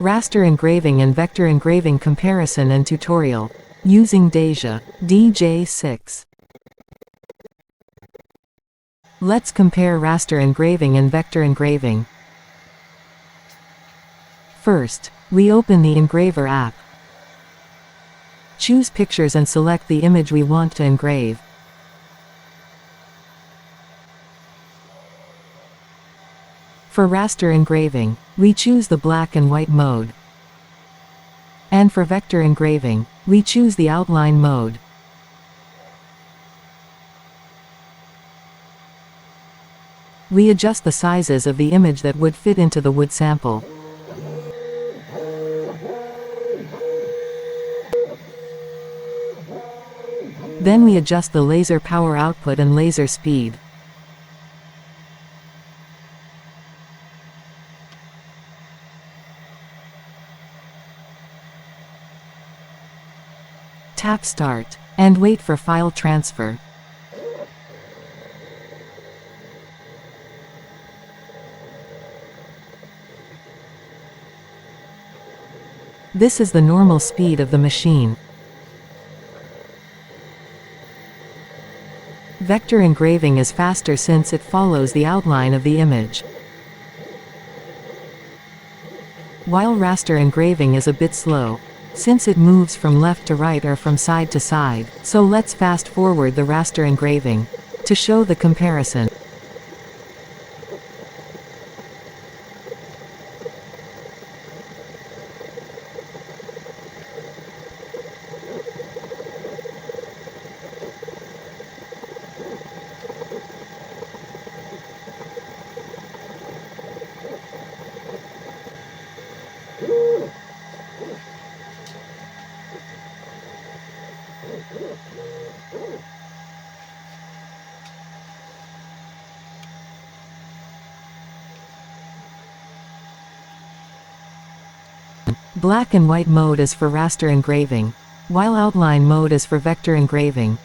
Raster engraving and vector engraving comparison and tutorial. Using Daja Dj6. Let's compare raster engraving and vector engraving. First, we open the Engraver app. Choose Pictures and select the image we want to engrave. For raster engraving, we choose the black and white mode. And for vector engraving, we choose the outline mode. We adjust the sizes of the image that would fit into the wood sample. Then we adjust the laser power output and laser speed. Tap Start, and wait for file transfer. This is the normal speed of the machine. Vector engraving is faster since it follows the outline of the image, while raster engraving is a bit slow, since it moves from left to right or from side to side. So let's fast forward the raster engraving to show the comparison. Black and white mode is for raster engraving, while outline mode is for vector engraving.